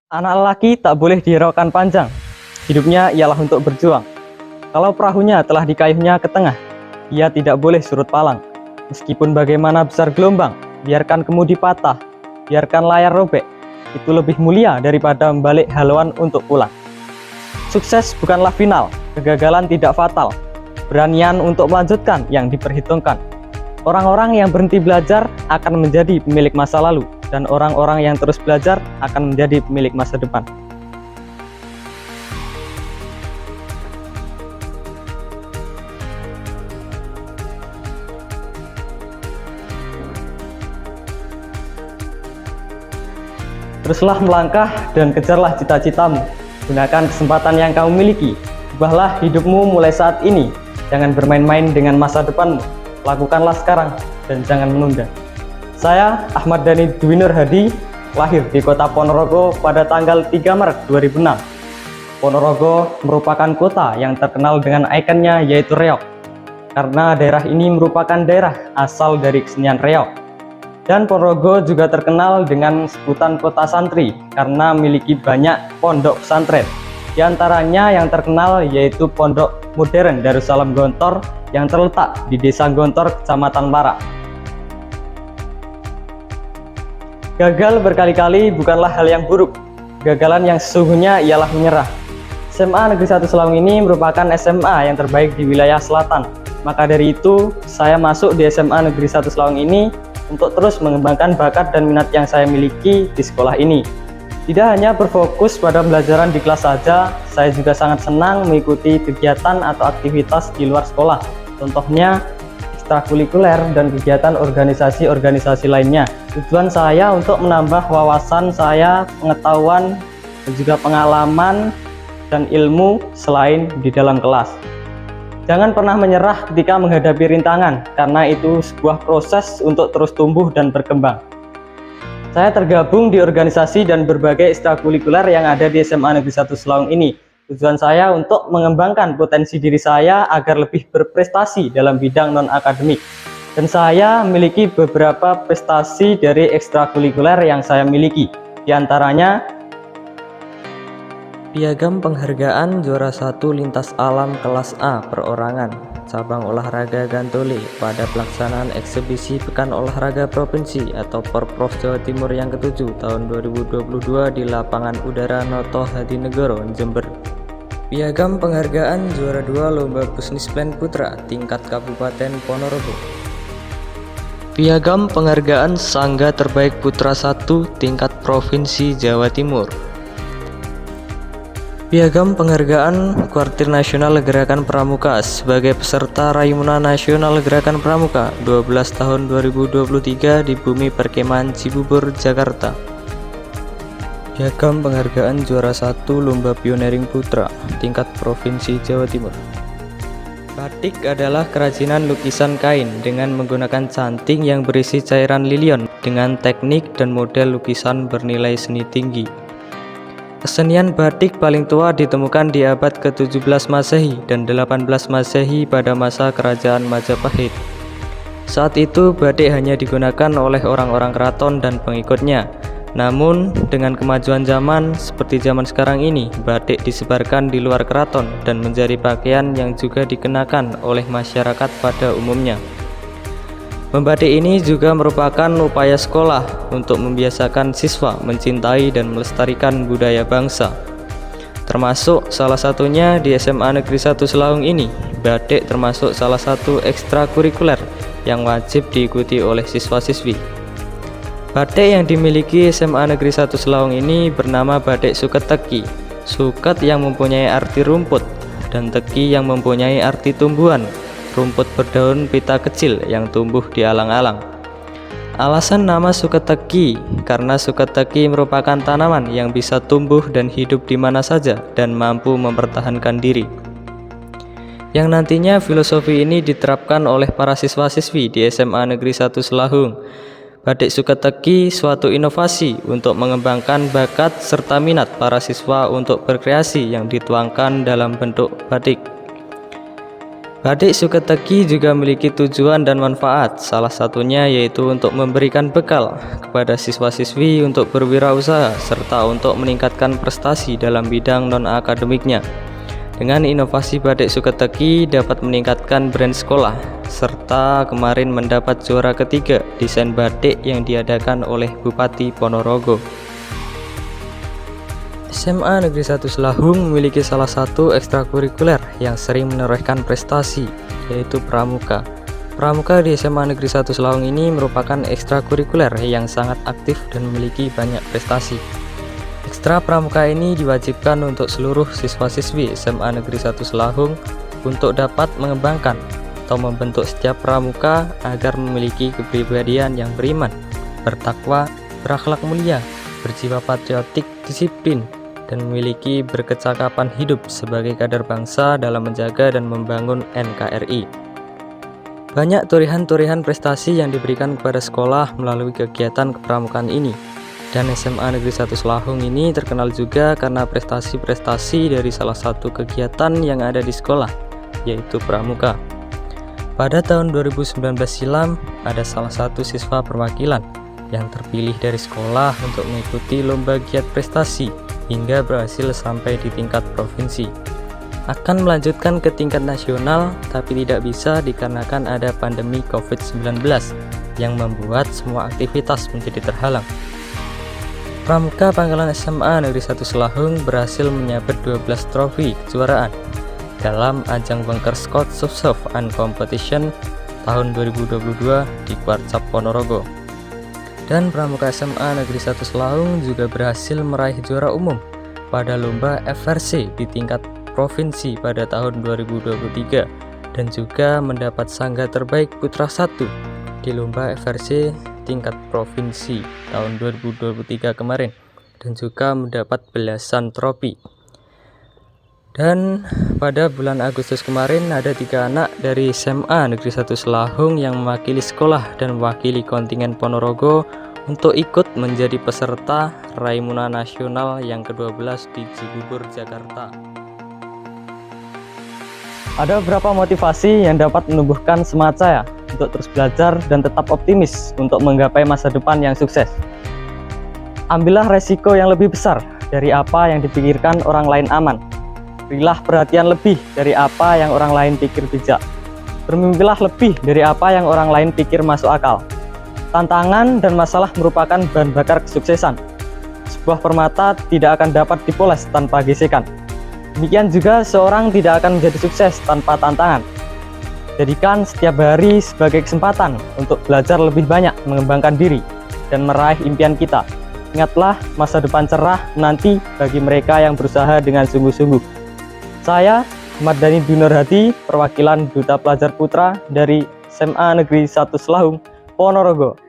Anak lelaki tak boleh dihiraukan panjang. Hidupnya ialah untuk berjuang. Kalau perahunya telah dikayuhnya ke tengah, ia tidak boleh surut palang. Meskipun bagaimana besar gelombang, biarkan kemudi patah, biarkan layar robek. Itu lebih mulia daripada membalik haluan untuk pulang. Sukses bukanlah final, kegagalan tidak fatal. Beranian untuk melanjutkan yang diperhitungkan. Orang-orang yang berhenti belajar akan menjadi pemilik masa lalu, dan orang-orang yang terus belajar akan menjadi pemilik masa depan. Teruslah melangkah dan kejarlah cita-citamu. Gunakan kesempatan yang kamu miliki. Ubahlah hidupmu mulai saat ini. Jangan bermain-main dengan masa depanmu. Lakukanlah sekarang dan jangan menunda. Saya Ahmad Dhani Dwi Nur Hadi, lahir di kota Ponorogo pada tanggal 3 Maret 2006. Ponorogo merupakan kota yang terkenal dengan ikonnya yaitu reog, karena daerah ini merupakan daerah asal dari kesenian reog. Dan Ponorogo juga terkenal dengan sebutan kota santri karena memiliki banyak pondok pesantren. Di antaranya yang terkenal yaitu Pondok Modern Darussalam Gontor yang terletak di Desa Gontor, Kecamatan Barak. Gagal berkali-kali bukanlah hal yang buruk. Gagalan yang sesungguhnya ialah menyerah. SMA Negeri 1 Selawung ini merupakan SMA yang terbaik di wilayah selatan. Maka dari itu, saya masuk di SMA Negeri 1 Selawung ini untuk terus mengembangkan bakat dan minat yang saya miliki di sekolah ini. Tidak hanya berfokus pada pembelajaran di kelas saja, saya juga sangat senang mengikuti kegiatan atau aktivitas di luar sekolah. Contohnya ekstrakurikuler dan kegiatan organisasi-organisasi lainnya. Tujuan saya untuk menambah wawasan saya, pengetahuan, dan juga pengalaman dan ilmu selain di dalam kelas. Jangan pernah menyerah ketika menghadapi rintangan, karena itu sebuah proses untuk terus tumbuh dan berkembang. Saya tergabung di organisasi dan berbagai ekstrakurikuler yang ada di SMA Negeri 1 Selawung ini. Tujuan saya untuk mengembangkan potensi diri saya agar lebih berprestasi dalam bidang non-akademik. Dan saya memiliki beberapa prestasi dari ekstrakurikuler yang saya miliki. Di antaranya Piagam Penghargaan Juara 1 Lintas Alam Kelas A Perorangan Cabang Olahraga Gantole pada pelaksanaan eksebisi Pekan Olahraga Provinsi atau Porprov Jawa Timur yang ke-7 tahun 2022 di Lapangan Udara Noto Hadinegoro, Jember. Piagam Penghargaan Juara 2 Lomba Bisnis Plan Putra tingkat Kabupaten Ponorogo. Piagam Penghargaan Sangga Terbaik Putra 1 tingkat Provinsi Jawa Timur. Piagam Penghargaan Kuartir Nasional Gerakan Pramuka sebagai peserta Raimuna Nasional Gerakan Pramuka 12 tahun 2023 di Bumi Perkemahan Cibubur, Jakarta. Piagam Penghargaan Juara 1 Lomba Pioneering Putra tingkat Provinsi Jawa Timur. Batik adalah kerajinan lukisan kain dengan menggunakan canting yang berisi cairan lilion dengan teknik dan model lukisan bernilai seni tinggi. Kesenian batik paling tua ditemukan di abad ke-17 Masehi dan 18 Masehi pada masa Kerajaan Majapahit. Saat itu batik hanya digunakan oleh orang-orang keraton dan pengikutnya. Namun dengan kemajuan zaman seperti zaman sekarang ini, batik disebarkan di luar keraton dan menjadi pakaian yang juga dikenakan oleh masyarakat pada umumnya. Membatik ini juga merupakan upaya sekolah untuk membiasakan siswa mencintai dan melestarikan budaya bangsa. Termasuk salah satunya di SMA Negeri 1 Selawung ini, batik termasuk salah satu ekstrakurikuler yang wajib diikuti oleh siswa-siswi. Batik yang dimiliki SMA Negeri 1 Selawung ini bernama batik suket teki. Suket yang mempunyai arti rumput dan teki yang mempunyai arti tumbuhan. Rumput berdaun pita kecil yang tumbuh di alang-alang. Alasan nama suket teki karena suket teki merupakan tanaman yang bisa tumbuh dan hidup di mana saja dan mampu mempertahankan diri. Yang nantinya filosofi ini diterapkan oleh para siswa-siswi di SMA Negeri 1 Selawung. Batik suket teki suatu inovasi untuk mengembangkan bakat serta minat para siswa untuk berkreasi yang dituangkan dalam bentuk batik. Batik Suketeki juga memiliki tujuan dan manfaat, salah satunya yaitu untuk memberikan bekal kepada siswa-siswi untuk berwirausaha serta untuk meningkatkan prestasi dalam bidang non-akademiknya. Dengan inovasi Batik Suketeki dapat meningkatkan brand sekolah, serta kemarin mendapat juara ketiga desain batik yang diadakan oleh Bupati Ponorogo. SMA Negeri 1 Selahung memiliki salah satu ekstrakurikuler yang sering menorehkan prestasi, yaitu Pramuka. Pramuka di SMA Negeri 1 Selahung ini merupakan ekstrakurikuler yang sangat aktif dan memiliki banyak prestasi. Ekstra Pramuka ini diwajibkan untuk seluruh siswa-siswi SMA Negeri 1 Selahung untuk dapat mengembangkan atau membentuk setiap pramuka agar memiliki kepribadian yang beriman, bertakwa, berakhlak mulia, berjiwa patriotik, disiplin, dan memiliki berkecakapan hidup sebagai kader bangsa dalam menjaga dan membangun NKRI. Banyak torehan-torehan prestasi yang diberikan kepada sekolah melalui kegiatan kepramukaan ini, dan SMA Negeri 1 Selahung ini terkenal juga karena prestasi-prestasi dari salah satu kegiatan yang ada di sekolah, yaitu pramuka. Pada tahun 2019 silam, ada salah satu siswa perwakilan yang terpilih dari sekolah untuk mengikuti lomba giat prestasi hingga berhasil sampai di tingkat provinsi. Akan melanjutkan ke tingkat nasional, tapi tidak bisa dikarenakan ada pandemi COVID-19 yang membuat semua aktivitas menjadi terhalang. Pramuka Pangkalan SMA Negeri 1 Selahung berhasil menyabet 12 trofi kejuaraan dalam ajang Bangker Scott Soft and Competition tahun 2022 di Kuarcap Ponorogo. Dan Pramuka SMA Negeri 1 Selahung juga berhasil meraih juara umum pada lomba FRC di tingkat provinsi pada tahun 2023 dan juga mendapat sangga terbaik putra 1 di lomba FRC tingkat provinsi tahun 2023 kemarin dan juga mendapat belasan trofi. Dan pada bulan Agustus kemarin ada 3 anak dari SMA Negeri 1 Selahung yang mewakili sekolah dan mewakili kontingen Ponorogo untuk ikut menjadi peserta Raimuna Nasional yang ke-12 di Cibubur, Jakarta. Ada beberapa motivasi yang dapat menumbuhkan semangat saya untuk terus belajar dan tetap optimis untuk menggapai masa depan yang sukses. Ambillah resiko yang lebih besar dari apa yang dipikirkan orang lain aman. Berilah perhatian lebih dari apa yang orang lain pikir bijak. Bermimpilah lebih dari apa yang orang lain pikir masuk akal. Tantangan dan masalah merupakan bahan bakar kesuksesan. Sebuah permata tidak akan dapat dipoles tanpa gesekan. Demikian juga seorang tidak akan menjadi sukses tanpa tantangan. Jadikan setiap hari sebagai kesempatan untuk belajar lebih banyak mengembangkan diri dan meraih impian kita. Ingatlah, masa depan cerah nanti bagi mereka yang berusaha dengan sungguh-sungguh. Saya, Ahmad Dhani Dunurhati, perwakilan Duta Pelajar Putra dari SMA Negeri 1 Selahung, Ponorogo.